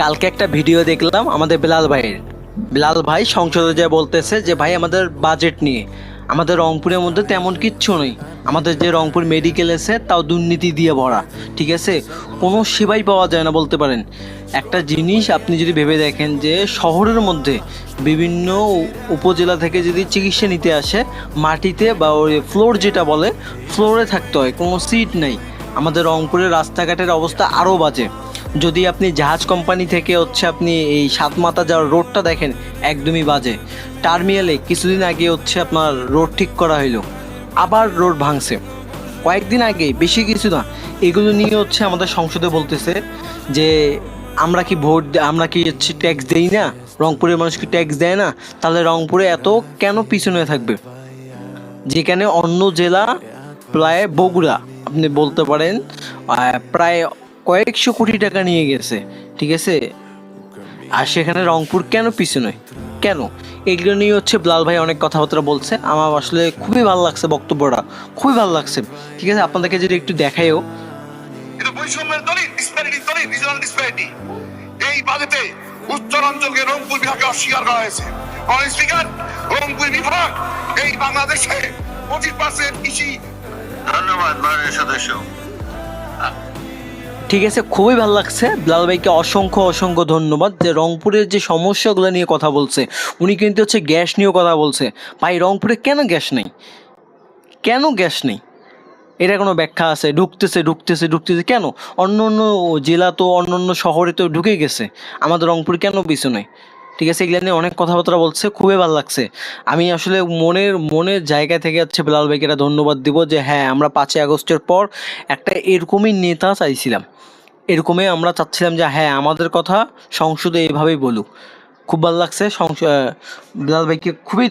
কালকে একটা ভিডিও দেখলাম আমাদের বেলাল ভাইয়ের। বেলাল ভাই সংসদে যা বলতেছে যে ভাই আমাদের বাজেট নিয়ে আমাদের রংপুরের মধ্যে তেমন কিচ্ছু নেই। আমাদের যে রংপুর মেডিকেল আছে তাও দুর্নীতি দিয়ে ভরা, ঠিক আছে, কোনো সেবাই পাওয়া যায় না বলতে পারেন। একটা জিনিস আপনি যদি ভেবে দেখেন যে শহরের মধ্যে বিভিন্ন উপজেলা থেকে যদি চিকিৎসা নিতে আসে মাটিতে বা ওই ফ্লোর যেটা বলে ফ্লোরে থাকতে হয়, কোনো সিট নেই। আমাদের রংপুরের রাস্তাঘাটের অবস্থা আরও বাজে। যদি আপনি জাহাজ কোম্পানি থেকে আপনি এই সাতমাথা যাওয়ার রোডটা দেখেন, একদমই বাজে। টার্মিনালে কিছুদিন আগে আপনার রোড ঠিক করা হইলো, আবার রোড ভাঙছে কয়েকদিন আগে, বেশি কিছু না। এগুলো নিয়ে আমাদের সংসদে বলতেছে যে আমরা কি ট্যাক্স দেই না, রংপুরের মানুষ কি ট্যাক্স দেয় না, তাহলে রংপুরে এত কেন পিছনে থাকবে? যেখানে অন্য জেলা প্রায় বগুড়া আপনি বলতে পারেন প্রায় কয়েকশো কোটি টাকা নিয়ে গেছে, ঠিক আছে, আর সেখানে রংপুর কেন পিছনে, কেন? এগুলো নিয়ে বেলাল ভাই অনেক কথাবার্তা বলছে। আমার আসলে খুবই ভালো লাগছে বক্তব্যটা, খুবই ভালো লাগছে। ঠিক আছে, আপনাদেরকে যদি একটু দেখাইও, কিন্তু বৈষম্যের দলিল, ডিসপ্যারিটি দলিল, রিজনাল ডিসপ্যারিটি, এই বাজেটে উত্তরাঞ্চলকে রংপুর বিভাগে অস্বীকার করা হয়েছে। স্পিকার, রংপুর বিভাগ এই বাংলাদেশে 25% কৃষি। ধন্যবাদ মাননীয় সদস্য। ঠিক আছে, খুবই ভালো লাগছে। বেলাল ভাইকে অসংখ্য অসংখ্য ধন্যবাদ যে রংপুরের যে সমস্যাগুলো নিয়ে কথা বলছে। উনি কিন্তু গ্যাস নিয়েও কথা বলছে। ভাই রংপুরে কেন গ্যাস নেই, কেন গ্যাস নেই? এটা কোনো ব্যাখ্যা আছে? ঢুকতেছে ঢুকতেছে ঢুকতেছে কেন? অন্য অন্য জেলা তো, অন্য অন্য শহরে তো ঢুকে গেছে, আমাদের রংপুর কেন পিছনে? ঠিক আছে, এগুলো নিয়ে অনেক কথাবার্তা বলছে, খুবই ভালো লাগছে। আমি আসলে মনের জায়গা থেকে বেলাল ভাইকে এটা ধন্যবাদ দিব যে হ্যাঁ, আমরা 5ই আগস্টের পর একটা এরকমই নেতা চাইছিলাম, এরকমই আমরা চাচ্ছিলাম যে হ্যাঁ, আমাদের কথা সংসদে এইভাবেই বলুক। খুব ভালো লাগছে বেলাল ভাইকে খুবই